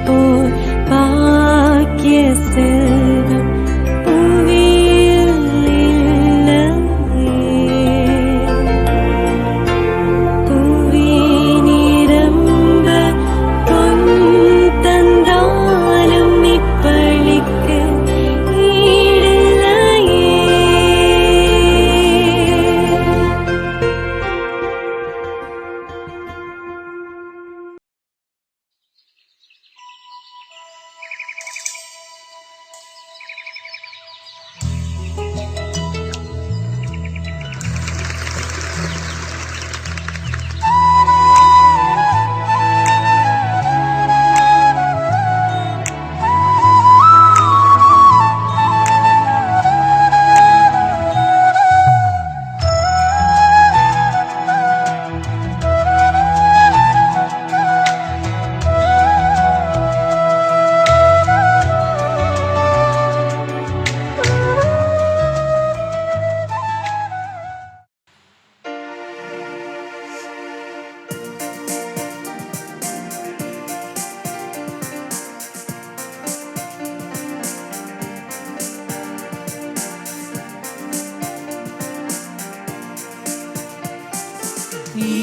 போல் பாக்கிய செல்வம் புவியில் இல்லையே. புவி நிரம்ப பொன் தந்தாலும் இப்பளிக்கு ஈடில்லையே.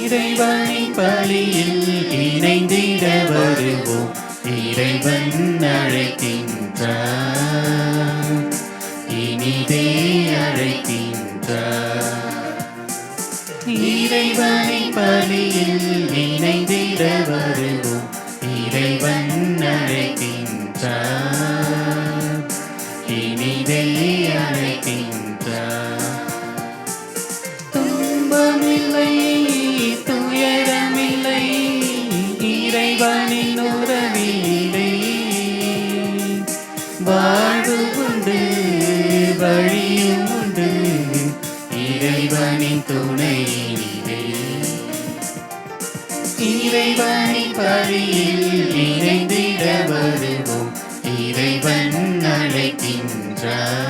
இறைவனின் பலியில் இணைந்திட வருவோம். இறைவன் அழைக்கின்றார், இனிதே அழைக்கின்றார். இறைவனின் பலியில் இணைந்திட வருவோம். இறைவன் அழைக்கின்றார், இனிதே அழைக்கின்றார். துன்பமில்லை, துயரமில்லை, இறைவனின் உறவிலே வாழ்வு உண்டு, வழியும் உண்டு, இறைவனின் துணையிலே. இறைவனின் பலியில் இணைந்திட வருவோம். இறைவன் அழைக்கின்றார்,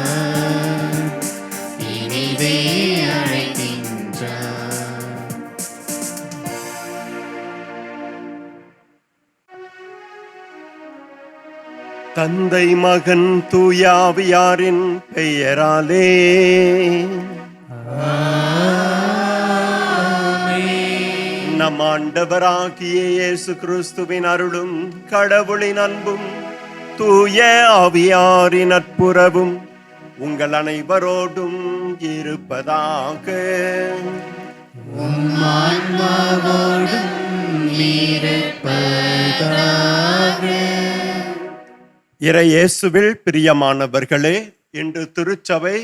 இனிதே அழைக்கின்றார். தந்தை மகன் தூயாவியாரின் பெயராலே நம் ஆண்டவராகிய இயேசு கிறிஸ்துவின் அருளும் கடவுளின் அன்பும் தூய ஆவியாரின் நட்புறவும் உங்கள் அனைவரோடும் இருப்பதாக. ஆன்மாவோடும் இருப்பதாக. இறை இயேசுவில் பிரியமானவர்களே, இன்று திருச்சபை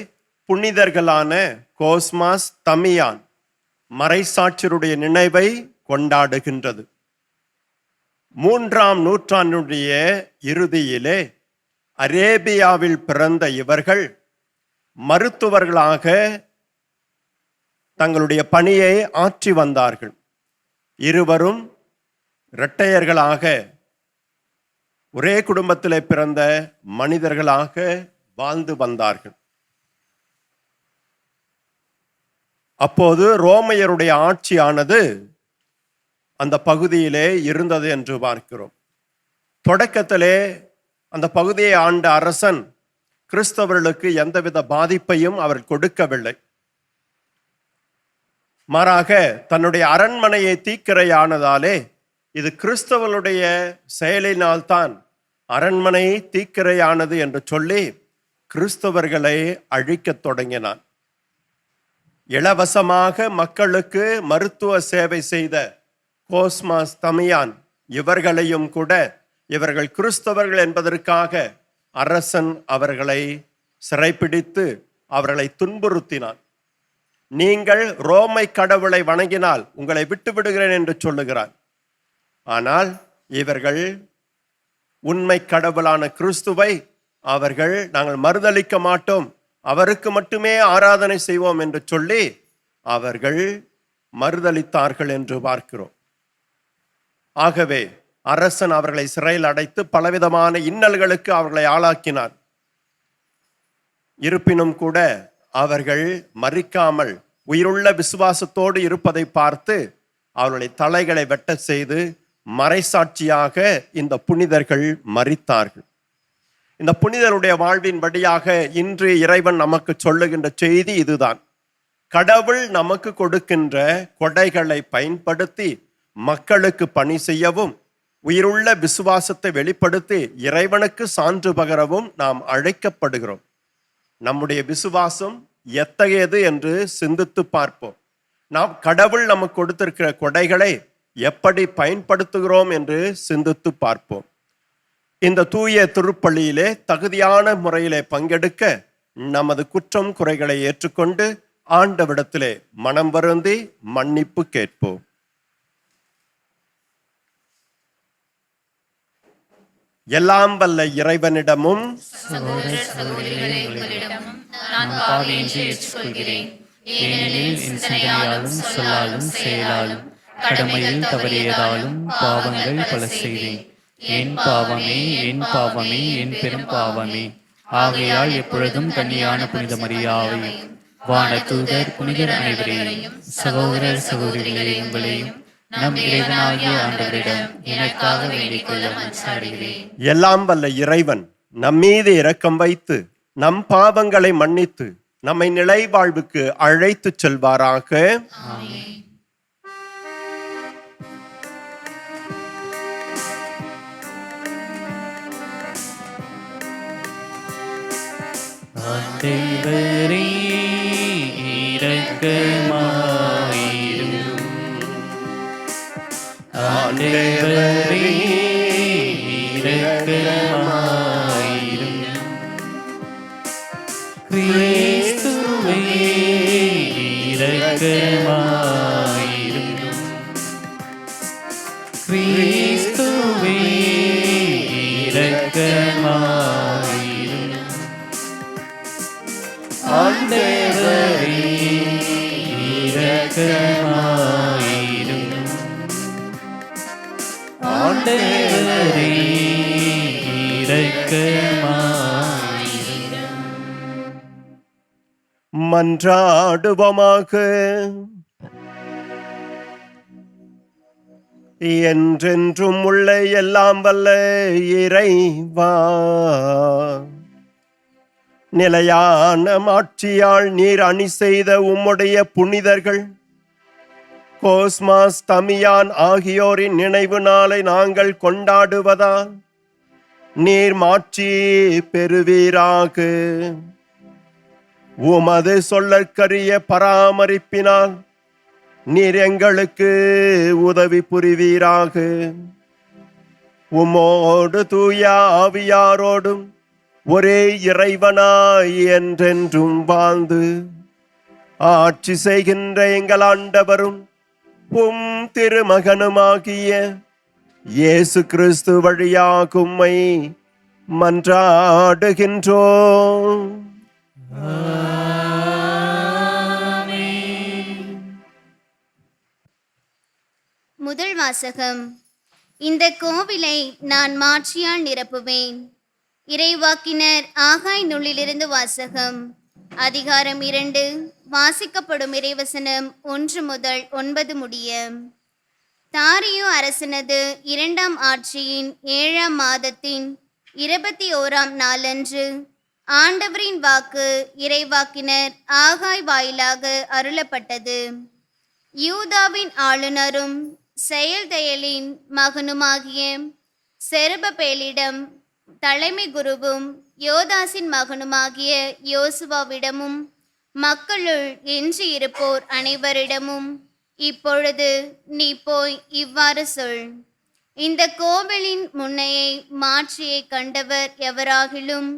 புனிதர்களான கோஸ்மாஸ் தமியான் மறைசாட்சியருடைய நினைவை கொண்டாடுகின்றது. 3ஆம் நூற்றாண்டுடைய இறுதியிலே அரேபியாவில் பிறந்த இவர்கள் மருத்துவர்களாக தங்களுடைய பணியை ஆற்றி வந்தார்கள். இருவரும் இரட்டையர்களாக ஒரே குடும்பத்திலே பிறந்த மனிதர்களாக வாழ்ந்து வந்தார்கள். அப்போது ரோமையருடைய ஆட்சியானது அந்த பகுதியிலே இருந்தது என்று பார்க்கிறோம். தொடக்கத்திலே அந்த பகுதியை ஆண்ட அரசன் கிறிஸ்தவர்களுக்கு எந்தவித பாதிப்பையும் அவர் கொடுக்கவில்லை. மாறாக தன்னுடைய அரண்மனையை தீக்கிரையானதாலே இது கிறிஸ்தவர்களுடைய செயலினால்தான் அரண்மனை தீக்கிரையானது என்று சொல்லி கிறிஸ்தவர்களை அழிக்கத் தொடங்கினான். இலவசமாக மக்களுக்கு மருத்துவ சேவை செய்த கோஸ்மாஸ் தமியான் இவர்களையும் கூட இவர்கள் கிறிஸ்தவர்கள் என்பதற்காக அரசன் அவர்களை சிறைப்பிடித்து அவர்களை துன்புறுத்தினான். நீங்கள் ரோமை கடவுளை வணங்கினால் உங்களை விட்டு விடுகிறேன் என்று சொல்லுகிறார். ஆனால் இவர்கள் உண்மை கடவுளான கிறிஸ்துவை அவர்கள் நாங்கள் மறுதலிக்க மாட்டோம், அவருக்கு மட்டுமே ஆராதனை செய்வோம் என்று சொல்லி அவர்கள் மறுதலித்தார்கள் என்று பார்க்கிறோம். ஆகவே அரசன் அவர்களை சிறையில் அடைத்து பலவிதமான இன்னல்களுக்கு அவர்களை ஆளாக்கினார். இருப்பினும் கூட அவர்கள் மரிக்காமல் உயிருள்ள விசுவாசத்தோடு இருப்பதை பார்த்து அவர்களை தலைகளை வெட்ட செய்து மறைசாட்சியாக இந்த புனிதர்கள் மரித்தார்கள். இந்த புனிதருடைய வாழ்வின் படியாக இன்று இறைவன் நமக்கு சொல்லுகின்ற செய்தி இதுதான். கடவுள் நமக்கு கொடுக்கின்ற கொடைகளை பயன்படுத்தி மக்களுக்கு பணி செய்யவும், உயிருள்ள விசுவாசத்தை வெளிப்படுத்தி இறைவனுக்கு சான்று பகரவும் நாம் அழைக்கப்படுகிறோம். நம்முடைய விசுவாசம் எத்தகையது என்று சிந்தித்து பார்ப்போம். நாம் கடவுள் நமக்கு கொடுத்திருக்கிற கொடைகளை எப்படி பயன்படுத்துகிறோம் என்று சிந்தித்து பார்ப்போம். இந்த தூய திருப்பலியிலே தகுதியான முறையிலே பங்கெடுக்க நமது குற்றம் குறைகளை ஏற்றுக்கொண்டு ஆண்டவிடத்திலே மனம் வருந்தி மன்னிப்பு கேட்போம். எல்லாம் வல்ல இறைவனிடமும் சகோதர சகோதரிகளே, உங்களிடமும் நான் பாவியின்றி ஏற்றுக்கொள்கிறேன். ஏனெனில் என் சிந்தனையாலும் சொல்லாலும் செயலாலும் கடமையில் தவறியதாலும் பாவங்கள் பல செய்தேன். என் பாவமே, என் பாவமே, என் பெரும் பாவமே. ஆகையால் எப்பொழுதும் கன்னியான புனித மரியாவையும் வானதூதர் புனிதர் அனைவரையும் சகோதரர் சகோதரிகளே உங்களையும் நம் இறைவனாகிய ஆண்டவரிடம் எனக்காக வேண்டிக் கொள்ள மன்றாடுகிறேன். எல்லாம் வல்ல இறைவன் நம் மீது இரக்கம் வைத்து நம் பாவங்களை மன்னித்து நம்மை நிலை வாழ்வுக்கு அழைத்து செல்வாராக. ஆமென். ஆண்டவரே இரக்கமாயிரும். ஆண்டவரே இரக்கமாயிரும். கிறிஸ்துவே இரக்கமாயிரும். கிறிஸ்துவே இரக்கமாயிரும். ஆண்டவரே இரக்கமாயிரும். ஆண்டவரே இரக்கமாயிரும். மன்றாடுவோமாக. என்றென்றும் உள்ள எல்லாம் வல்ல இறைவா, நிலையான மாட்சியால் நீர் அணி செய்த உம்முடைய புனிதர்கள் கோஸ்மாஸ், தமியான் ஆகியோரின் நினைவு நாளை நாங்கள் கொண்டாடுவதால் நீர் மாட்சி பெறுவீராக. உமது சொல்லற்கரிய பராமரிப்பினால் நீர் எங்களுக்கு உதவி புரிவீராக. உம்மோடு தூய ஆவியாரோடும் ஒரே இறைவனாய் என்றென்றும் வாழ்ந்து ஆட்சி செய்கின்ற எங்கள் ஆண்டவரும் உம் திருமகனுமாகிய இயேசு கிறிஸ்து வழியாக உம்மை மன்றாடுகின்றோம். முதல் வாசகம். இந்த கோவிலை நான் மாட்சியால் நிரப்புவேன். இறைவாக்கினர் ஆகாய் நூலிலிருந்து வாசகம். அதிகாரம் 2. வாசிக்கப்படும் இறைவசனம் 1 முதல் 9 முடிய. தாரியு அரசனது 2ஆம் ஆட்சியின் 7ஆம் மாதத்தின் 21ஆம் நாளன்று ஆண்டவரின் வாக்கு இறைவாக்கினர் ஆகாய் வாயிலாக அருளப்பட்டது. யூதாவின் ஆளுநரும் செயல்தயலின் மகனுமாகிய செருபபேலிடம் தலைமை குருவும் யோதாசின் மகனுமாகிய யோசுவாவிடமும் மக்களுள் எஞ்சியிருப்போர் அனைவரிடமும் இப்பொழுது நீ போய் இவ்வாறு சொல். இந்த கோவிலின் முன்னையை மாட்சியை கண்டவர் எவராகிலும்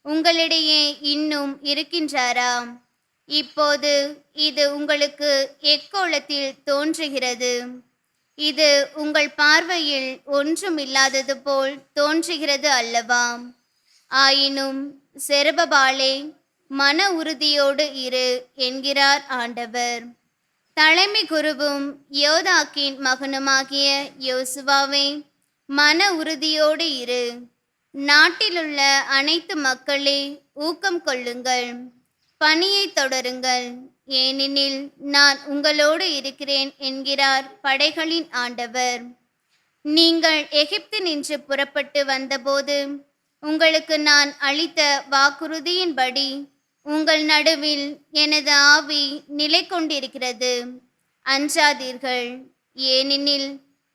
உங்களிடையே இன்னும் இருக்கின்றாரா? இப்போது இது உங்களுக்கு எக்கோலத்தில் தோன்றுகிறது. இது உங்கள் பார்வையில் ஒன்றுமில்லாதது போல் தோன்றுகிறது அல்லவா? ஆயினும் செருபபாலே, மன உறுதியோடு இரு என்கிறார் ஆண்டவர். தலைமை குருவும் யோதாக்கின் மகனுமாகிய யோசுவாவே, மன உறுதியோடு இரு. நாட்டிலுள்ள அனைத்து மக்களே ஊக்கம் கொள்ளுங்கள், பணியை தொடருங்கள், ஏனெனில் நான் உங்களோடு இருக்கிறேன் என்கிறார் படைகளின் ஆண்டவர். நீங்கள் எகிப்து நின்று புறப்பட்டு வந்தபோது உங்களுக்கு நான் அளித்த வாக்குறுதியின்படி உங்கள் நடுவில் எனது ஆவி நிலை கொண்டிருக்கிறது. அஞ்சாதீர்கள், ஏனெனில்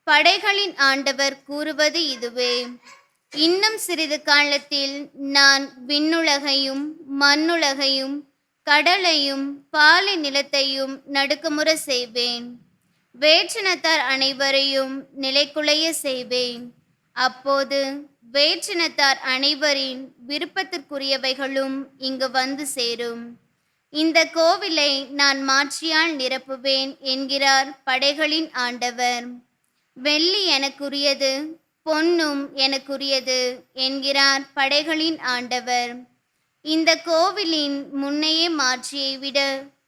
படைகளின் ஆண்டவர் கூறுவது இதுவே: இன்னும் சிறிது காலத்தில் நான் விண்ணுலகையும் மண்ணுலகையும் கடலையும் பாலை நிலத்தையும் நடுக்கமுற செய்வேன். வேற்றினத்தார் அனைவரையும் நிலைகுலைய செய்வேன். அப்போது வேற்றினத்தார் அனைவரின் விருப்பத்திற்குரியவைகளும் இங்கு வந்து சேரும். இந்த கோவிலை நான் மாட்சியால் நிரப்புவேன் என்கிறார் படைகளின் ஆண்டவர். வெள்ளி எனக்குரியது, பொன்னும் எனக்குரியது என்கிறார் படைகளின் ஆண்டவர். இந்த கோவிலின் முன்னைய மாட்சியை விட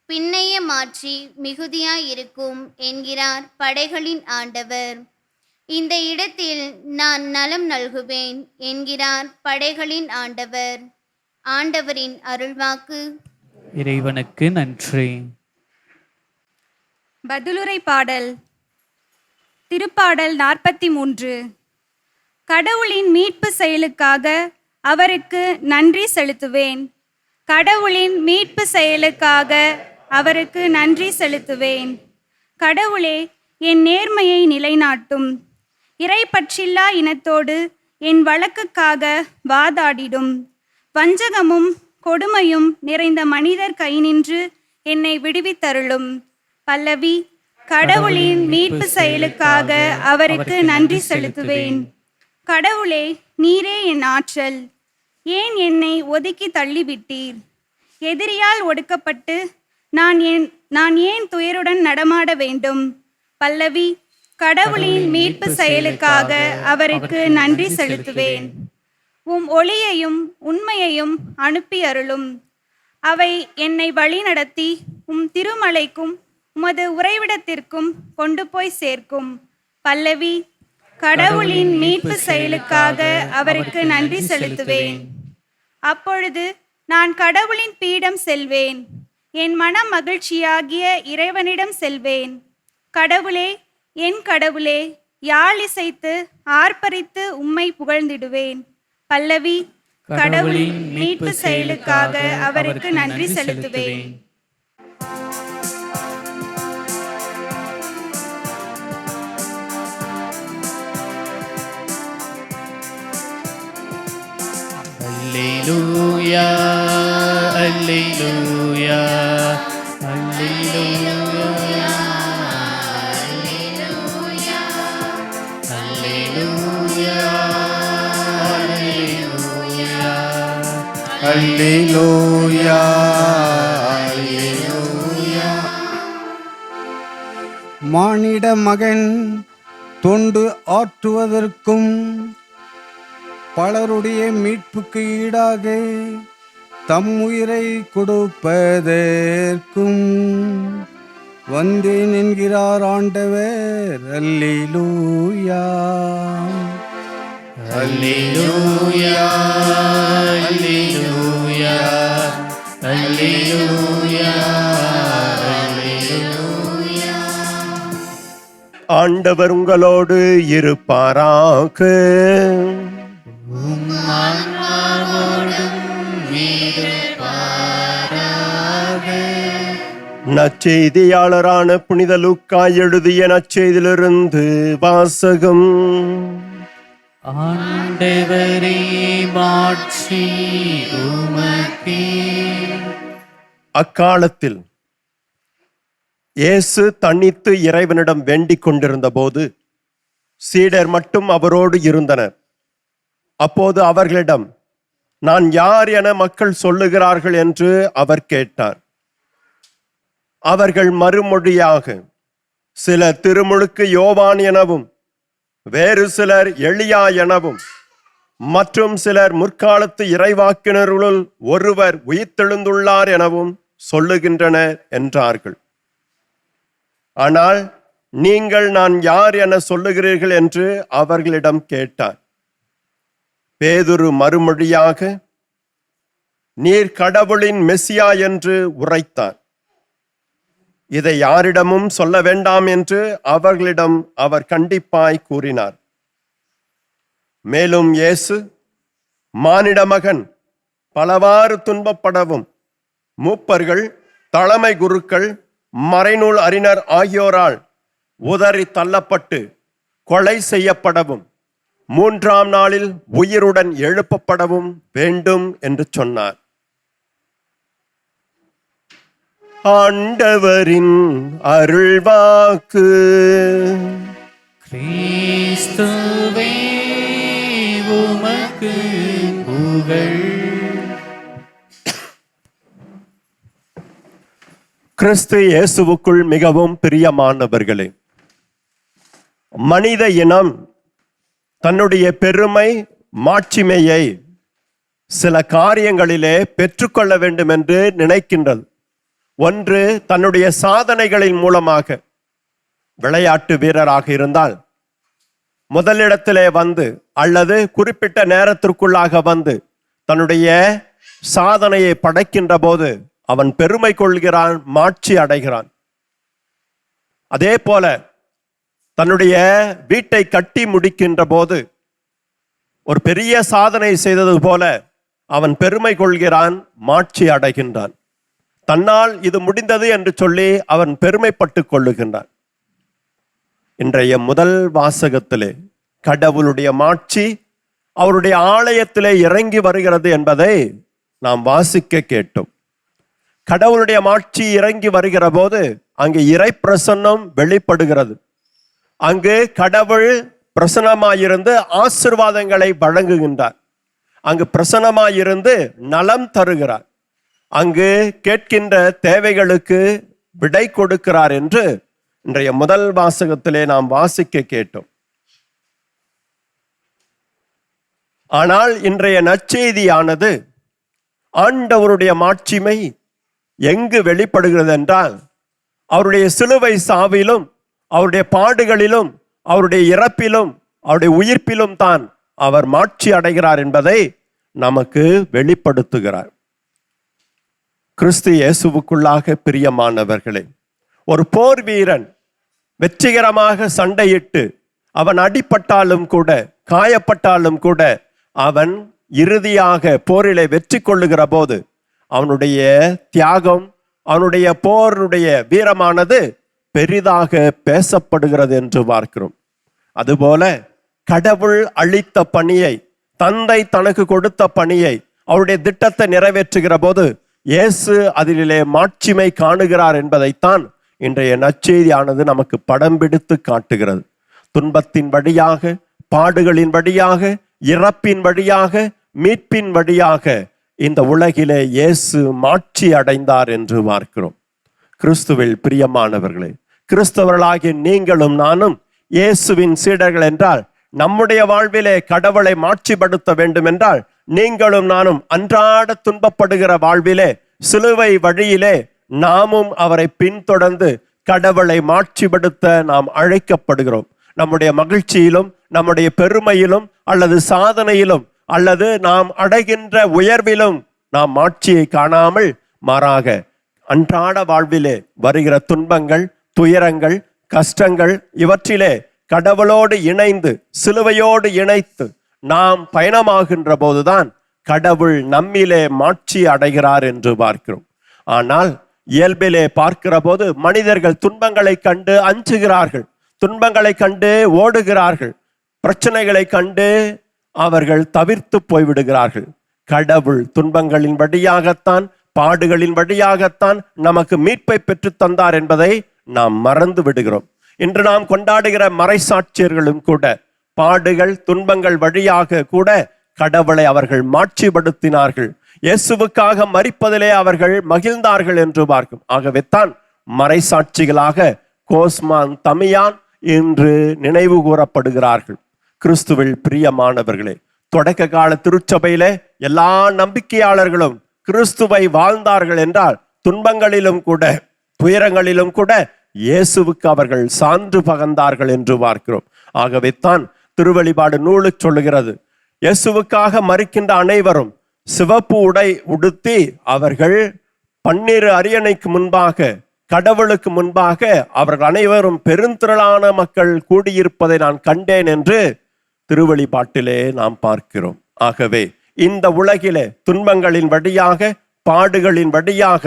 பின்னைய மாட்சி மிகுதியாயிருக்கும் என்கிறார் படைகளின் ஆண்டவர். இந்த இடத்தில் நான் நலம் நல்குவேன் என்கிறார் படைகளின் ஆண்டவர். ஆண்டவரின் அருள்வாக்கு. இறைவனுக்கு நன்றி. பதிலுரை பாடல். திருப்பாடல் 43. கடவுளின் மீட்பு செயலுக்காக அவருக்கு நன்றி செலுத்துவேன். கடவுளின் மீட்பு செயலுக்காக அவருக்கு நன்றி செலுத்துவேன். கடவுளே, என் நேர்மையை நிலைநாட்டும். இறைப்பற்றில்லா இனத்தோடு என் வழக்குக்காக வாதாடிடும். வஞ்சகமும் கொடுமையும் நிறைந்த மனிதர் கை நின்று என்னை விடுவித்தருளும். பல்லவி. கடவுளின் மீட்பு செயலுக்காக அவருக்கு நன்றி செலுத்துவேன். கடவுளே, நீரே என் ஆற்றல். ஏன் என்னை ஒதுக்கி தள்ளிவிட்டீர்? எதிரியால் ஒடுக்கப்பட்டு நான் ஏன் துயருடன் நடமாட வேண்டும்? பல்லவி. கடவுளின் மீட்பு செயலுக்காக அவருக்கு நன்றி செலுத்துவேன். உம் ஒளியையும் உண்மையையும் அனுப்பி அருளும். அவை என்னை வழிநடத்தி உம் திருமலைக்கும் உமது உறைவிடத்திற்கும் கொண்டு போய் சேர்க்கும். பல்லவி. கடவுளின் மீட்பு செயலுக்காக அவருக்கு நன்றி செலுத்துவேன். அப்பொழுது நான் கடவுளின் பீடம் செல்வேன். என் மன மகிழ்ச்சியாகிய இறைவனிடம் செல்வேன். கடவுளே, என் கடவுளே, யாழ் இசைத்து ஆர்ப்பரித்து உம்மை புகழ்ந்திடுவேன். பல்லவி. கடவுளின் மீட்பு செயலுக்காக அவருக்கு நன்றி செலுத்துவேன். அல்லேலூயா, அல்லேலூயா, அல்லேலூயா, அல்லேலூயா, அல்லேலூயா, அல்லேலூயா, அல்லேலூயா. மானிட மகன் தொண்டு ஆற்றுவதற்கும் பலருடைய மீட்புக்கு ஈடாக தம் உயிரை கொடுப்பதற்கும் வந்தேன் என்கிறார் ஆண்டவர். அல்லேலூயா, அல்லேலூயா, அல்லேலூயா, அல்லேலூயா, அல்லேலூயா. ஆண்டவர் உங்களோடு இருப்பாராக. நற்செய்தியாளரான புனித லூக்கா எழுதிய நற்செய்தியிலிருந்து வாசகம். ஆண்டவரே, மாட்சி உமக்கே. அக்காலத்தில் இயேசு தனித்து இறைவனிடம் வேண்டிக் கொண்டிருந்த போது சீடர் மட்டும் அவரோடு இருந்தனர். அப்போது அவர்களிடம், நான் யார் என மக்கள் சொல்லுகிறார்கள் என்று அவர் கேட்டார். அவர்கள் மறுமொழியாக, சிலர் திருமுழுக்கு யோவான் எனவும், வேறு சிலர் எலியா எனவும், மற்றும் சிலர் முற்காலத்து இறைவாக்கினர்களுள் ஒருவர் உயிர்த்தெழுந்துள்ளார் எனவும் சொல்லுகின்றனர் என்றார்கள். ஆனால் நீங்கள் நான் யார் என சொல்லுகிறீர்கள் என்று அவர்களிடம் கேட்டார். பேதுரு மறுமொழியாக, நீர் கடவுளின் மெசியா என்று உரைத்தார். இதை யாரிடமும் சொல்ல வேண்டாம் என்று அவர்களிடம் அவர் கண்டிப்பாய் கூறினார். மேலும் இயேசு, மானிட மகன் பலவாறு துன்பப்படவும் மூப்பர்கள், தலைமை குருக்கள், மறைநூல் அறிஞர் ஆகியோரால் உதறி தள்ளப்பட்டு கொலை செய்யப்படவும் 3ஆம் நாளில் உயிருடன் எழுப்பப்படவும் வேண்டும் என்று சொன்னார். ஆண்டவரின் அருள்வாக்கு. கிறிஸ்துவே உமக்கு புகழ். கிறிஸ்து இயேசுவுக்குள் மிகவும் பிரியமானவர்களே, மனித இனம் தன்னுடைய பெருமை, மாட்சிமையை சில காரியங்களிலே பெற்றுக்கொள்ள வேண்டும் என்று நினைக்கின்றது. ஒன்று, தன்னுடைய சாதனைகளின் மூலமாக. விளையாட்டு வீரராக இருந்தால் முதலிடத்திலே வந்து அல்லது குறிப்பிட்ட நேரத்திற்குள்ளாக வந்து தன்னுடைய சாதனையை படைக்கின்ற போது அவன் பெருமை கொள்கிறான், மாட்சி அடைகிறான். அதே போல தன்னுடைய வீட்டை கட்டி முடிக்கின்ற போது ஒரு பெரிய சாதனை செய்தது போல அவன் பெருமை கொள்கிறான், மாட்சி அடைகின்றான். தன்னால் இது முடிந்தது என்று சொல்லி அவன் பெருமைப்பட்டு கொள்ளுகின்றான். இன்றைய முதல் வாசகத்திலே கடவுளுடைய மாட்சி அவருடைய ஆலயத்திலே இறங்கி வருகிறது என்பதை நாம் வாசிக்க கேட்டோம். கடவுளுடைய மாட்சி இறங்கி வருகிற போது அங்கு இறை பிரசன்னம் வெளிப்படுகிறது. அங்கு கடவுள் பிரசன்னமாயிருந்து ஆசீர்வாதங்களை வழங்குகின்றார். அங்கு பிரசன்னமாயிருந்து நலம் தருகிறார். அங்கு கேட்கின்ற தேவைகளுக்கு விடை கொடுக்கிறார் என்று இன்றைய முதல் வாசகத்திலே நாம் வாசிக்க கேட்டோம். ஆனால் இன்றைய நற்செய்தியானது ஆண்டவருடைய மாட்சிமை எங்கு வெளிப்படுகிறது என்றால், அவருடைய சிலுவை சாவிலும், அவருடைய பாடுகளிலும், அவருடைய இறப்பிலும், அவருடைய உயிர்ப்பிலும் தான் அவர் மாட்சி அடைகிறார் என்பதை நமக்கு வெளிப்படுத்துகிறார். கிறிஸ்து இயேசுவுக்குள்ளாக பிரியமானவர்களே, ஒரு போர் வீரன் வெற்றிகரமாக சண்டையிட்டு அவன் அடிபட்டாலும் கூட, காயப்பட்டாலும் கூட, அவன் இறுதியாக போரிலே வெற்றி கொள்ளுகிற போது அவனுடைய தியாகம், அவனுடைய போருடைய வீரமானது பெரிதாக பேசப்படுகிறது என்று பார்க்கிறோம். அதுபோல கடவுள் அளித்த பணியை, தந்தை தனக்கு கொடுத்த பணியை, அவருடைய திட்டத்தை நிறைவேற்றுகிற போது இயேசு அதிலே மாட்சிமை காணுகிறார் என்பதைத்தான் இன்றைய நற்செய்தியானது நமக்கு படம் பிடித்து காட்டுகிறது. துன்பத்தின் வழியாக, பாடுகளின் வழியாக, இறப்பின் வழியாக, மீட்பின் வழியாக இந்த உலகிலே இயேசு மாட்சி அடைந்தார் என்று பார்க்கிறோம். கிறிஸ்துவில் பிரியமானவர்களே, கிறிஸ்தவர்களாகிய நீங்களும் நானும் இயேசுவின் சீடர்கள் என்றால், நம்முடைய வாழ்விலே கடவுளை மாட்சிப்படுத்த வேண்டும் என்றால், நீங்களும் நானும் அன்றாட துன்பப்படுகிற வாழ்விலே சிலுவை வழியிலே நாமும் அவரை பின்தொடர்ந்து கடவுளை மாட்சிப்படுத்த நாம் அழைக்கப்படுகிறோம். நம்முடைய மகிழ்ச்சியிலும், நம்முடைய பெருமையிலும், அல்லது சாதனையிலும், அல்லது நாம் அடைகின்ற உயர்விலும் நாம் மாட்சியை காணாமல், மாறாக அன்றாட வாழ்விலே வருகிற துன்பங்கள், துயரங்கள், கஷ்டங்கள், இவற்றிலே கடவுளோடு இணைந்து, சிலுவையோடு இணைத்து நாம் பயணமாகின்ற போதுதான் கடவுள் நம்மிலே மாட்சி அடைகிறார் என்று பார்க்கிறோம். ஆனால் இயல்பிலே பார்க்கிற போது மனிதர்கள் துன்பங்களை கண்டு அஞ்சுகிறார்கள், துன்பங்களை கண்டு ஓடுகிறார்கள், பிரச்சனைகளை கண்டு அவர்கள் தவிர்த்து போய்விடுகிறார்கள். கடவுள் துன்பங்களின் வழியாகத்தான், பாடுகளின் வழியாகத்தான் நமக்கு மீட்பை பெற்று தந்தார் என்பதை நாம் மறந்து விடுகிறோம். இன்று நாம் கொண்டாடுகிற மறைசாட்சியர்களும் கூட பாடுகள், துன்பங்கள் வழியாக கூட கடவுளை அவர்கள் மாட்சிப்படுத்தினார்கள். இயேசுவுக்காக மரிப்பதிலே அவர்கள் மகிழ்ந்தார்கள் என்று பார்க்கும். ஆகவே தான் மறைசாட்சிகளாக கோஸ்மான், தமியான் இன்று நினைவு கூறப்படுகிறார்கள். கிறிஸ்துவில் பிரியமானவர்களே, தொடக்க கால திருச்சபையிலே எல்லா நம்பிக்கையாளர்களும் கிறிஸ்துவை வாழ்ந்தார்கள் என்றால், துன்பங்களிலும் கூட, துயரங்களிலும் கூட இயேசுவுக்கு அவர்கள் சான்று பகர்ந்தார்கள் என்று பார்க்கிறோம். ஆகவே தான் திருவெளிப்பாடு நூலு சொல்லுகிறது, இயேசுவுக்காக மரிக்கின்ற அனைவரும் சிவப்பு உடை உடுத்தி அவர்கள் 12 அரியணைக்கு முன்பாக, கடவுளுக்கு முன்பாக அவர்கள் அனைவரும் பெருந்திரளான மக்கள் கூடியிருப்பதை நான் கண்டேன் என்று திருவெளிப்பாட்டிலே நாம் பார்க்கிறோம். ஆகவே இந்த உலகிலே துன்பங்களின் வழியாக, பாடுகளின் வழியாக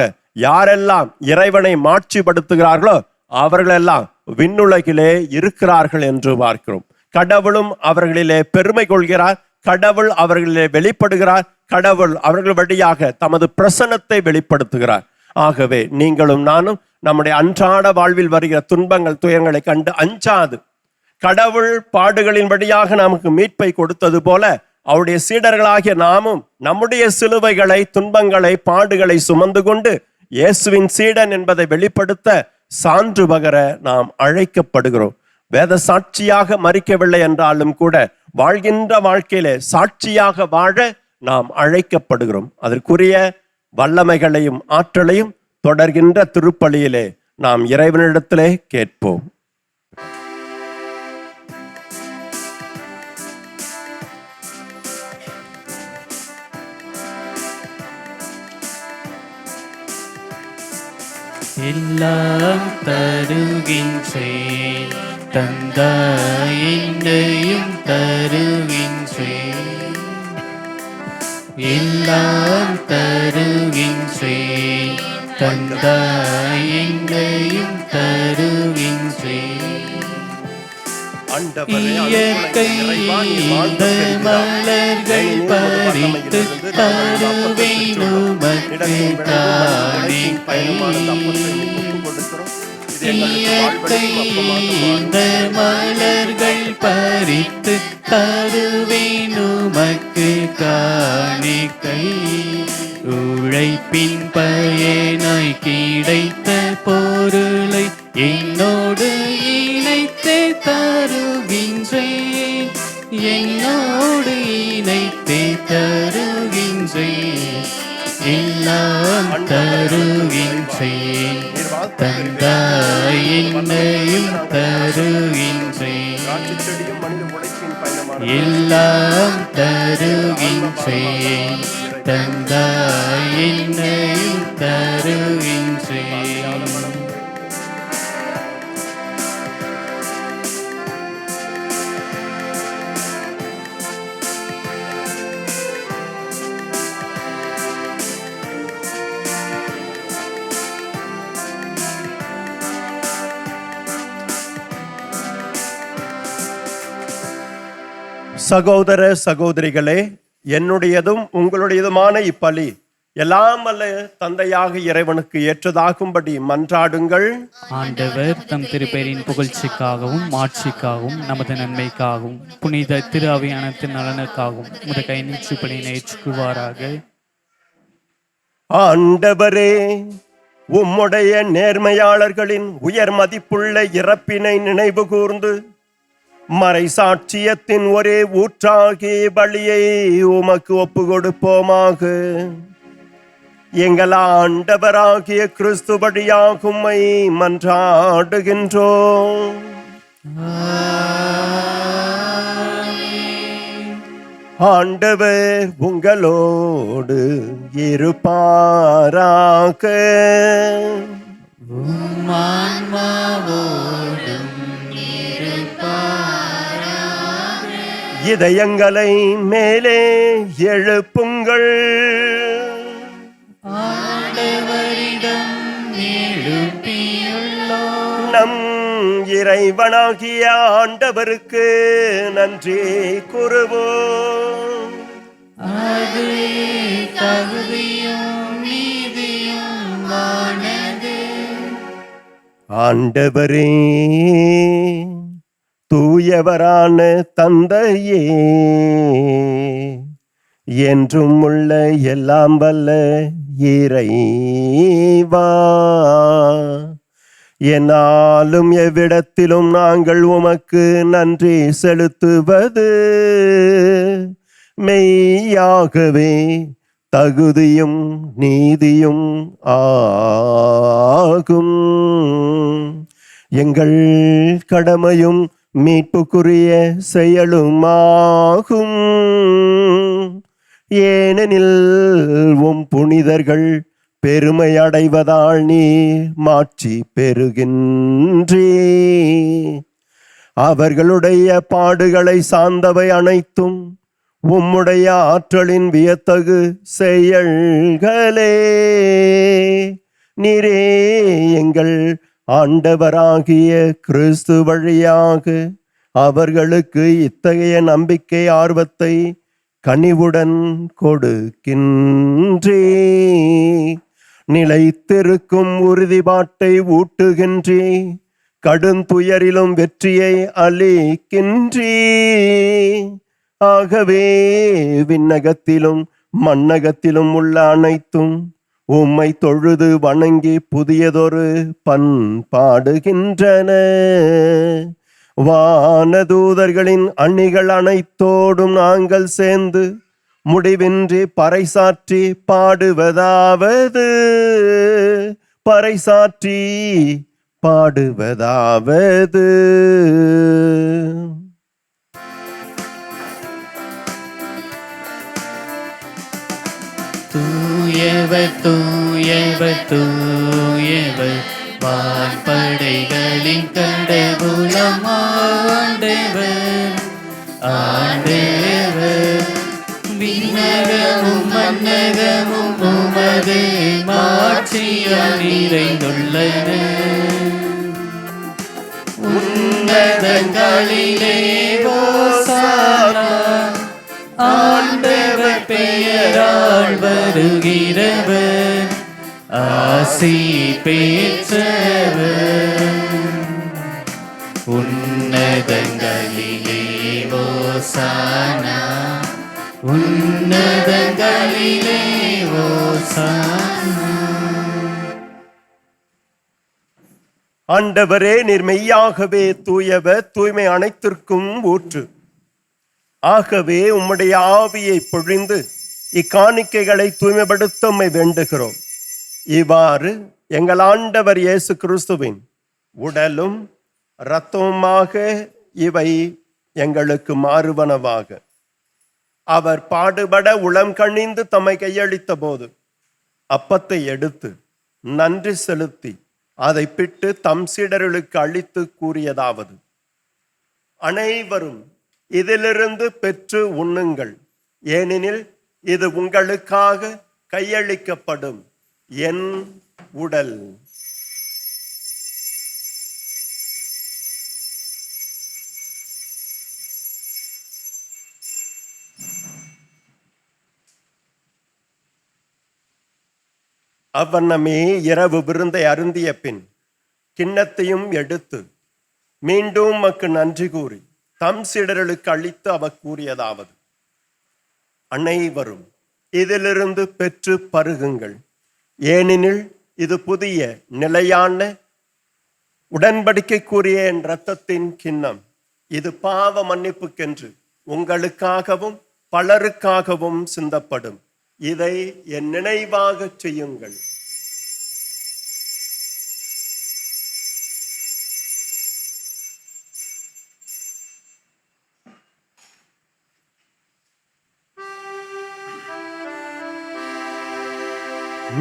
யாரெல்லாம் இறைவனை மாட்சிப்படுத்துகிறார்களோ அவர்களெல்லாம் விண்ணுலகிலே இருக்கிறார்கள் என்று பார்க்கிறோம். கடவுளும் அவர்களிலே பெருமை கொள்கிறார், கடவுள் அவர்களிலே வெளிப்படுகிறார், கடவுள் அவர்கள் வழியாக தமது பிரசன்னத்தை வெளிப்படுத்துகிறார். ஆகவே நீங்களும் நானும் நம்முடைய அன்றாட வாழ்வில் வருகிற துன்பங்கள், துயரங்களை கண்டு அஞ்சாது, கடவுள் பாடுகளின் வழியாக நமக்கு மீட்பை கொடுத்தது போல அவருடைய சீடர்களாகிய நாமும் நம்முடைய சிலுவைகளை, துன்பங்களை, பாடுகளை சுமந்து கொண்டு இயேசுவின் சீடன் என்பதை வெளிப்படுத்த சான்று பகர நாம் அழைக்கப்படுகிறோம். வேத சாட்சியாக மரிக்கவில்லை என்றாலும் கூட வாழ்கின்ற வாழ்க்கையிலே சாட்சியாக வாழ நாம் அழைக்கப்படுகிறோம். அதற்குரிய வல்லமைகளையும் ஆற்றலையும் தொடர்கின்ற திருப்பலியிலே நாம் இறைவனிடத்திலே கேட்போம். எல்லாம் தருகின்றேன் தந்தாய், என்னையும் தருகின்றேன். எல்லாம் தருகின்றேன் தந்தாய், என்னையும் தருகின்றேன். இயற்கை இந்த மலர்கள் பறித்து தருவேன் உமக்கு காணிக்கை. இயற்கை இந்த மலர்கள் பறித்து தருவேன் உமக்கு காணிக்கை. உழைப்பின் பயனாய் கிடைத்த பொருளை என்னோடு இணைத்தே தருகின்றேன், என்னோடு இணைத்தே தருகின்றேன். எல்லாம் தருகின்றேன் தந்தாய், என்னையும் தருகின்றேன். எல்லாம் தருகின்றேன் தந்தாய், என்னையும் தருகின்றேன். சகோதர சகோதரிகளே, என்னுடையதும் உங்களுடையதுமான இப்பலி எல்லாம் வல்ல தந்தையாக இறைவனுக்கு ஏற்றதாகும்படி மன்றாடுங்கள். ஆண்டவர் தம் திருப்பெயரின் புகழ்ச்சிக்காகவும் மாட்சிக்காகவும் நமது நன்மைக்காகவும் புனித திரு அவையானத்தின் நலனுக்காகவும் உமது கை நீச்சுப்பலினை ஏற்றுக்குவாராக. ஆண்டவரே, உம்முடைய நேர்மையாளர்களின் உயர் மதிப்புள்ள இறப்பினை நினைவு கூர்ந்து மறை சாட்சியத்தின் ஒரே ஊற்றாகிய பலியை உமக்கு ஒப்பு கொடுப்போமாக. எங்கள் ஆண்டவராகிய கிறிஸ்து வழியாக உம்மை மன்றாடுகின்றோம். ஆண்டவர் உங்களோடு இருப்பாராக. இதயங்களை மேலே எழுப்புங்கள். ஆண்டவரிடம் எழுப்பியுள்ளோம். நம் இறைவனாகிய ஆண்டவருக்கு நன்றி கூறுவோம். அது தகுதியும் நீதியுமானது. ஆண்டவரே, தூயவரான தந்தையே, என்றும் உள்ள எல்லாம் வல்ல இறைவா, என்னாலும் எவ்விடத்திலும் நாங்கள் உமக்கு நன்றி செலுத்துவது மெய்யாகவே தகுதியும் நீதியும் ஆகும். எங்கள் கடமையும் மீட்புக்குரிய செயலுமாகும். ஏனெனில் உம் புனிதர்கள் பெருமை அடைவதால் நீர் மாட்சி பெறுகின்றே. அவர்களுடைய பாடுகளை சார்ந்தவை அனைத்தும் உம்முடைய ஆற்றலின் வியத்தகு செயல்களே. நீரே எங்கள் ஆண்டவராகிய கிறிஸ்து வழியாக அவர்களுக்கு இத்தகைய நம்பிக்கை ஆர்வத்தை கனிவுடன் கொடுக்கின்றே. நிலைத்திருக்கும் உறுதிப்பாட்டை ஊட்டுகின்றே. கடுந்துயரிலும் வெற்றியை அளிக்கின்றே. ஆகவே விண்ணகத்திலும் மண்ணகத்திலும் உள்ள அனைத்தும் உம்மை தொழுது வணங்கி புதியதொரு பண்பாடுகின்றன. வானதூதர்களின் அணிகள் அனைத்தோடும் நாங்கள் சேர்ந்து முடிவின்றி பறைசாற்றி பாடுவதாவது பறைசாற்றி பாடுவதாவது. தூயவர் தூயவர் தூயவர் வான்படைகளின் கடவுளம் ஆண்டவர். ஆண்டவர் விண்ணகமும் மன்னகமும் உமது மாட்சியால் நிறைந்துள்ளன. உன்னதங்களிலே ஓசானா. ஆண்டவர் பெயரால் வருகிறவர் ஆசி பெற்றவர். உன்னதங்களிலே ஓசானா. உன்னதங்களிலே ஓசானா. ஆண்டவரே, நீர் மெய்யாகவே தூயவர், தூய்மை அனைத்திற்கும் ஊற்று. ஆகவே உம்முடைய ஆவியை பொழிந்து இக்காணிக்கைகளை தூய்மைப்படுத்த உம்மை வேண்டுகிறோம். இவ்வாறு எங்கள் ஆண்டவர் இயேசு கிறிஸ்துவின் உடலும் இரத்தமுமாக இவை எங்களுக்கு மாறுவனவாக. அவர் பாடுபட உளம் கனிந்து தம்மை கையளித்த போது அப்பத்தை எடுத்து நன்றி செலுத்தி அதை பிட்டு தம் சீடர்களுக்கு அளித்து கூறியதாவது: அனைவரும் இதிலிருந்து பெற்று உண்ணுங்கள், ஏனெனில் இது உங்களுக்காக கையளிக்கப்படும் என் உடல். அவ்வண்ணமே இரவு விருந்தை அருந்திய பின் கிண்ணத்தையும் எடுத்து மீண்டும் உமக்கு நன்றி கூறி தம் சீடர்களுக்கு அளித்து அவர் கூறியதாவது: அனைவரும் இதிலிருந்து பெற்று பருகுங்கள், ஏனெனில் இது புதிய நிலையான உடன்படிக்கைக்குரிய என் இரத்தத்தின் கிண்ணம். இது பாவ மன்னிப்புக்கென்று உங்களுக்காகவும் பலருக்காகவும் சிந்தப்படும். இதை என் நினைவாக செய்யுங்கள்.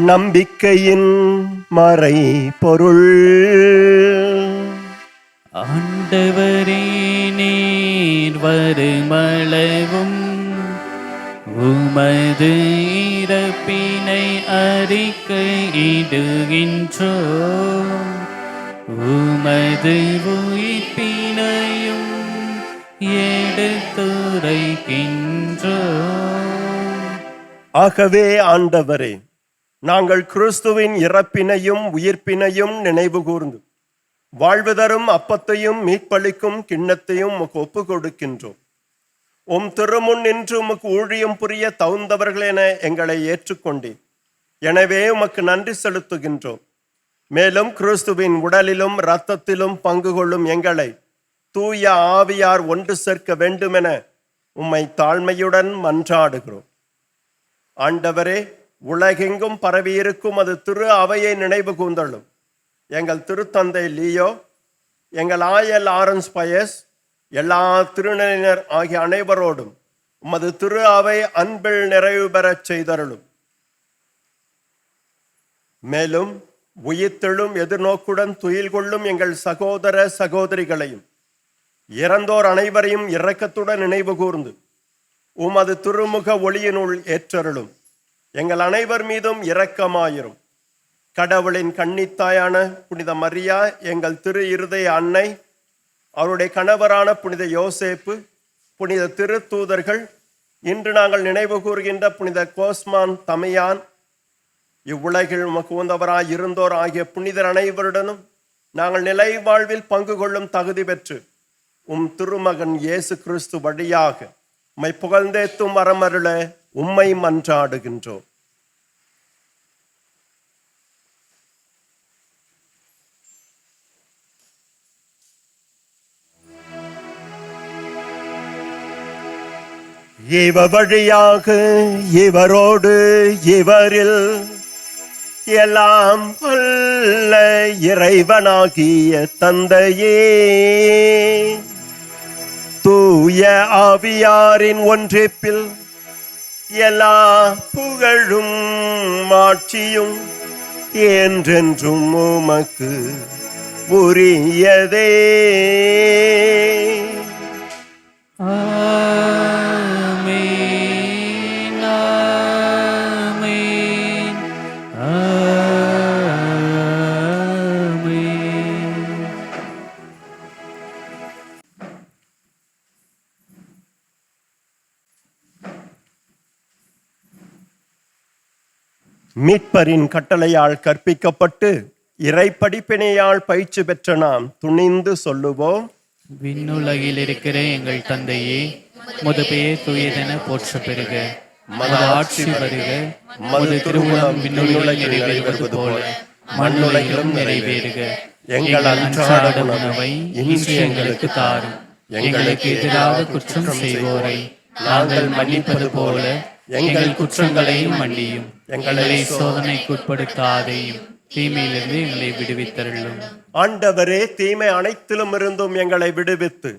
நம்பிக்கையின் மறை பொருள். ஆண்டவரே, நீர் வருமளவும் உமது இறப்பினை அறிக்கையிடுகின்றோம், உமது உயிர்ப்பினையும் எடுத்துரைக்கின்றோம். ஆகவே ஆண்டவரே, நாங்கள் கிறிஸ்துவின் இறப்பினையும் உயிர்ப்பினையும் நினைவு கூர்ந்து வாழ்வு தரும் அப்பத்தையும் மீட்பளிக்கும் கிண்ணத்தையும் உமக்கு ஒப்பு கொடுக்கின்றோம். உம் திருமுன் நின்று உமக்கு ஊழியம் புரிய தகுந்தவர்கள் என எங்களை ஏற்றுக்கொண்டீர். எனவே உமக்கு நன்றி செலுத்துகின்றோம். மேலும் கிறிஸ்துவின் உடலிலும் இரத்தத்திலும் பங்கு கொள்ளும் எங்களை தூய ஆவியார் ஒன்று சேர்க்க வேண்டுமென உம்மை தாழ்மையுடன் மன்றாடுகிறோம். ஆண்டவரே, உலகெங்கும் பரவியிருக்கும் அது திரு அவையை நினைவு கூர்ந்தள்ளும். எங்கள் திருத்தந்தை லியோ, எங்கள் ஆயல் ஆரன்ஸ் பயஸ், எல்லா திருநிலையினர் ஆகிய அனைவரோடும் உமது திரு அவை அன்பில் நிறைவு பெறச் செய்தருளும். மேலும் உயிர்த்தெழும் எதிர்நோக்குடன் துயில் கொள்ளும் எங்கள் சகோதர சகோதரிகளையும் இறந்தோர் அனைவரையும் இரக்கத்துடன் நினைவு கூர்ந்து உமது திருமுக ஒளியினுள் ஏற்றருளும். எங்கள் அனைவர் மீதும் இரக்கமாயிரும். கடவுளின் கன்னித்தாயான புனித மரியா, எங்கள் திரு இருதய அன்னை, அவருடைய கணவரான புனித யோசேப்பு, புனித திருத்தூதர்கள், இன்று நாங்கள் நினைவு கூறுகின்ற புனித கோஸ்மான் தமையான், இவ்வுலகில் உமக்கு உந்தவராய் இருந்தோர் ஆகிய புனிதர் அனைவருடனும் நாங்கள் நிலை வாழ்வில் பங்கு கொள்ளும் தகுதி பெற்று திருமகன் இயேசு கிறிஸ்து வழியாக உம்மை புகழ்ந்தேத்தும் வரமருள உம்மை மன்றாடுகின்றோம். இவர் வழியாக இவரோடு இவரில் எல்லாம் வல்ல இறைவனாகிய தந்தையே, தூய ஆவியாரின் ஒன்றிப்பில் எல்லா புகழும் ஆட்சியும் என்றென்றும் உமக்கு உரியதே. ஆமென், ஆமென், ஆமென். மீட்பரின் கட்டளையால் கற்பிக்கப்பட்டு இறைப்படிப்பினையால் பயிற்சி பெற்ற நாம் துணிந்து சொல்லுவோம். விண்ணுலகில் இருக்கிற எங்கள் தந்தையே, உமது பெயர் தூயதென போற்ற பெறுக. மது ஆட்சி வருக. மது திருவுளம் விண்ணுலகில் நிறைவேறுவது போல மண்ணுலகிலும் நிறைவேறுக. எங்கள் அன்றாட உணவை இன்று எங்களுக்கு தாரும். எங்களுக்கு எதிராக குற்றம் செய்வோரை நாங்கள் மன்னிப்பது போல எங்கள் குற்றங்களையும் மன்னியும். எங்களை சோதனைக்குட்படுத்தாதையும் தீமையிலிருந்து எங்களை விடுவித்தருளும். ஆண்டவரே, தீமை அனைத்திலும் இருந்தும் எங்களை விடுவித்து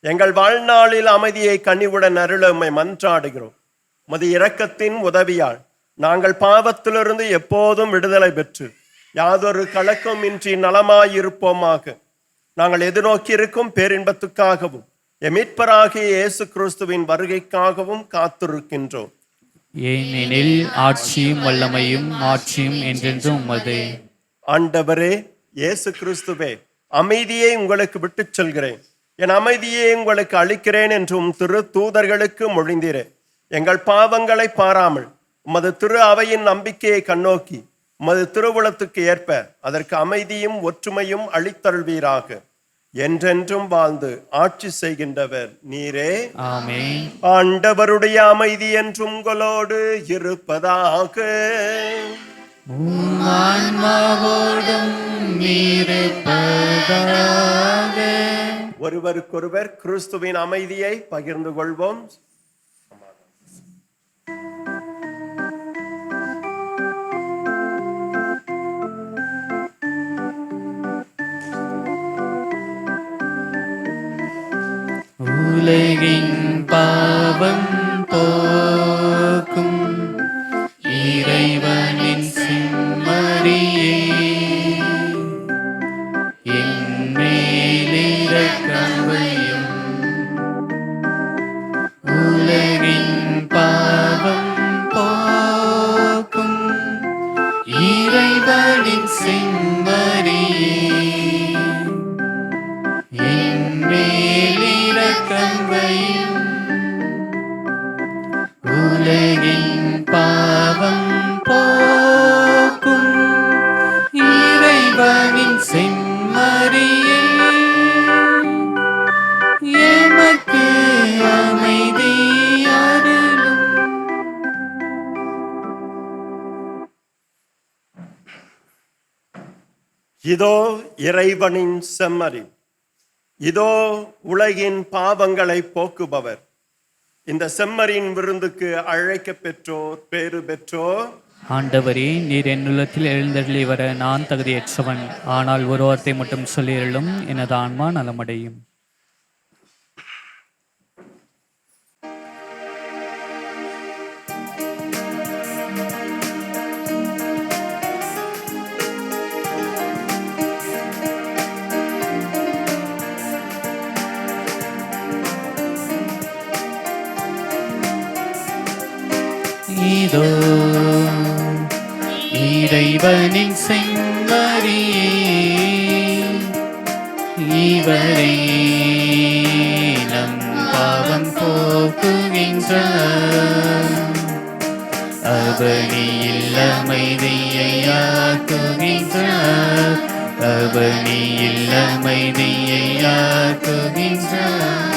எங்கள் வாழ்நாளில் அமைதியை கனிவுடன் அருள உம்மை மன்றாடுகிறோம். உமது இரக்கத்தின் உதவியால் நாங்கள் பாவத்திலிருந்து எப்போதும் விடுதலை பெற்று யாதொரு கலக்கமின்றி நலமாயிருப்போமாக. நாங்கள் எதிர்நோக்கி இருக்கும் பேரின்பத்துக்காகவும் மீட்பராகிய இயேசு கிறிஸ்துவின் வருகைக்காகவும் காத்திருக்கின்றோம். ஏனெனில் ஆட்சியும் வல்லமையும் மாட்சியும் என்றென்றும் உமதே. ஆண்டவரே இயேசு கிறிஸ்துவே, அமைதியை உங்களுக்கு விட்டுச் செல்கிறேன், என் அமைதியை உங்களுக்கு அளிக்கிறேன் என்றும் திரு தூதர்களுக்கு மொழிந்தீரே. எங்கள் பாவங்களை பாராமல் உமது திரு அவையின் நம்பிக்கையை கண்ணோக்கி உமது திருவுளத்துக்கு ஏற்ப அதற்கு அமைதியும் ஒற்றுமையும் அளித்தருள்வீராக. என்றென்றும் வாழ்ந்து ஆட்சி செய்கின்றவர் நீரே. ஆமென். ஆண்டவருடைய அமைதி என்றும் உங்களோடு இருப்பதாக. ஆன்மாவோடும் இருப்பதாக. ஒருவருக்கொருவர் கிறிஸ்துவின் அமைதியை பகிர்ந்து கொள்வோம். உலகின் பாவம் போக்கும் இறைவனின் செம்மறியே, என் மேல் இரக்கம் வையும். உலகின் பாவம் போக்கும் இறைவனின் செம்மறியே, என் மேல் இரக்கம் வையும். உலகின் பாவம் போக்கும் இறைவனின் செம்மறியே, எமக்கு அமைதி அருளும். இதோ இறைவனின் செம்மறி, இதோ உலகின் பாவங்களை போக்குபவர். இந்த செம்மறியின் விருந்துக்கு அழைக்க பெற்றோர் பேறு பெற்றோர். ஆண்டவரே, நீர் என்னுள்ளத்தில் எழுந்தருளி வர நான் தகுதியற்றவன். ஆனால் ஒரு வார்த்தை மட்டும் சொல்லியருளும், எனது ஆன்மா நலமடையும். இதோ இறைவனின் செம்மறியே, இவரே நம் பாவம் போக்குகின்றார். அவனியில் அமைதியை ஆக்குகின்றார், அவனியில் அமைதியை ஆக்குகின்றார்.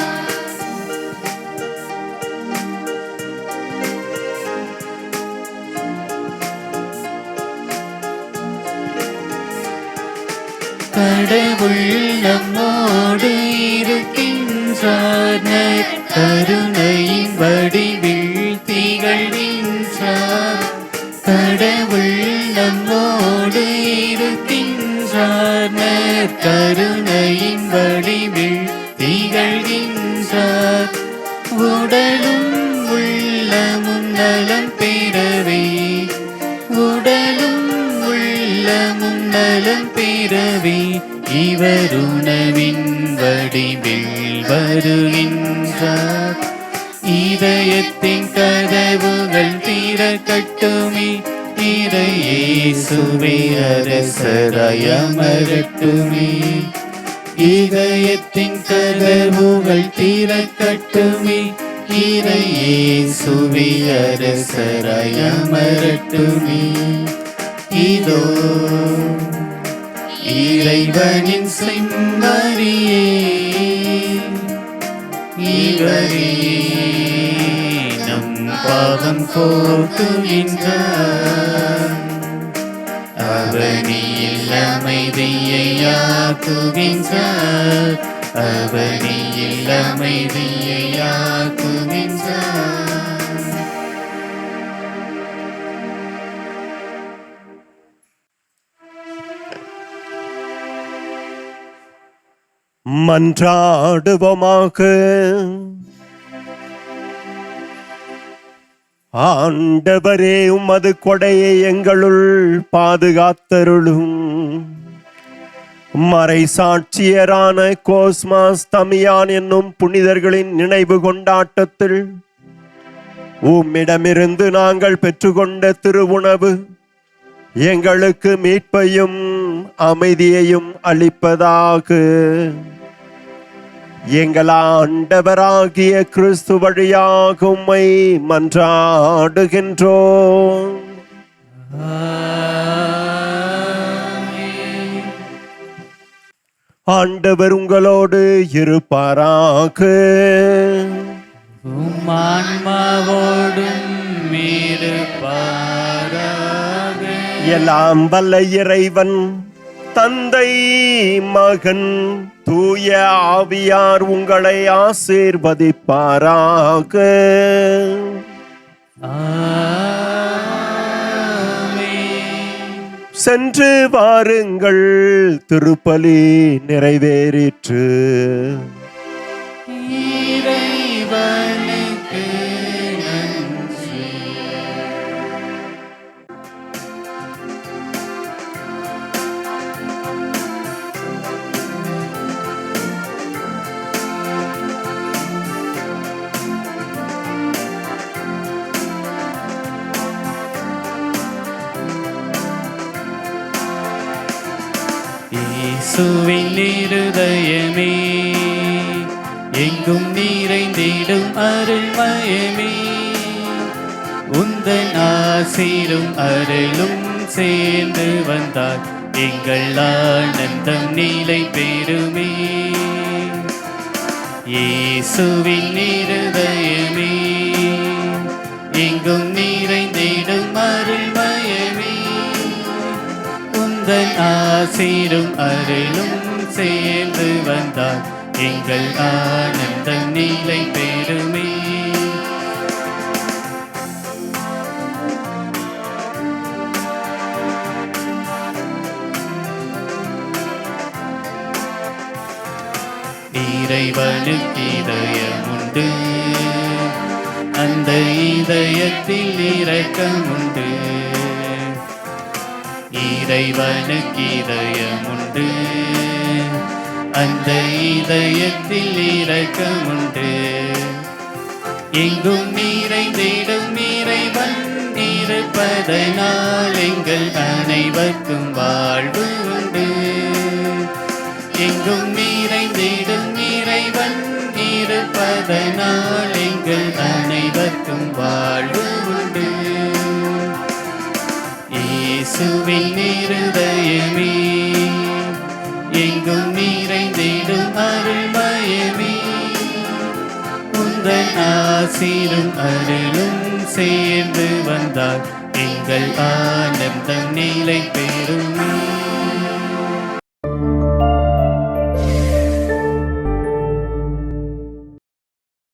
கடவுள் நம்மோடு இருக்கின்றார், கருணையின் வடிவில் திகழ்கின்றார். கடவுள் நம்மோடு இருக்கின்றார், கருணையின் வடிவில் திகழ்கின்றார். உடலும் உள்ளமும் நலம் பெறவே, உடலும் உள்ளமும் நலம் பெறவே, இவர் உணவின் வடிவில் வருகின்றார். இதயத்தின் கதவுகள் திறக்கட்டுமே, இறையேசுவே அரசராய் அமரட்டுமே. இதயத்தின் கதவுகள் திறக்கட்டுமே, இறையேசுவே அரசராய் அமரட்டுமே. இதோ இறைவனின் செம்மறியே, இவரே நம் பாவம் போக்குகின்றார். அவனியில் அமைதியை ஆக்குகின்றார், அவனியில் அமைதியை ஆக்குகின்றார். மன்றாடுவோமாக. ஆண்டவரே, உமது கொடையை எங்களுள் பாதுகாத்தருளும். மறை சாட்சியரான கோஸ்மாஸ், தமியான் என்னும் புனிதர்களின் நினைவு கொண்டாட்டத்தில் உம்மிடமிருந்து நாங்கள் பெற்றுக்கொண்ட திருவுணவு எங்களுக்கு மீட்பையும் அமைதியையும் அளிப்பதாக. எங்கள் ஆண்டவராகிய கிறிஸ்து வழியாக உம்மை மன்றாடுகின்றோம். ஆண்டவர் உங்களோடு இருப்பாராக. உம் ஆன்மாவோடும் இருப்பாராக. எல்லாம் வல்ல இறைவன் தந்தை, மகன், தூய ஆவியார் உங்களை ஆசீர்வதிப்பாராக. சென்று வாருங்கள், திருப்பலி நிறைவேறிற்று. இறைவனுக்கு நன்றி. இயேசுவின் இருதயமே, எங்கும் நிறைந்திடும் அருள்மயமே, உந்தன் ஆசீரும் அருளும் சேர்ந்து வந்தார் எங்கள் ஆனந்தம் நிலை பெறுமே. இயேசுவின் இருதயமே, எங்கும் நிறைந்திடும் அருள்மயமே, உந்தன் ஆசீரும் அருளும் சேர்ந்து வந்தார் எங்கள் ஆனந்த நிலை பெறுமே. இறைவனுக்கு இதயமுண்டு, அந்த இதயத்தில் இரக்கமுண்டு. இறைவனுக்கு இதயமுண்டு, அந்த இதயத்தில் இரக்கமுண்டு. எங்கும் நிறைந்திடும் இறைவன் இருப்பதனால் எங்கள் அனைவருக்கும் வாழ்வு உண்டு. எங்கும் நிறைந்திடும் இறைவன் இருப்பதனால் எங்கள் அனைவருக்கும் வாழ்வு உண்டு. இயேசுவின் இருதயமே, எங்கும் நிறைந்திடும் அருள்மயமே, உந்தன் ஆசீரும் அருளும் சேர்ந்து வந்தால் எங்கள் ஆனந்தம் நிலை பெறுமே.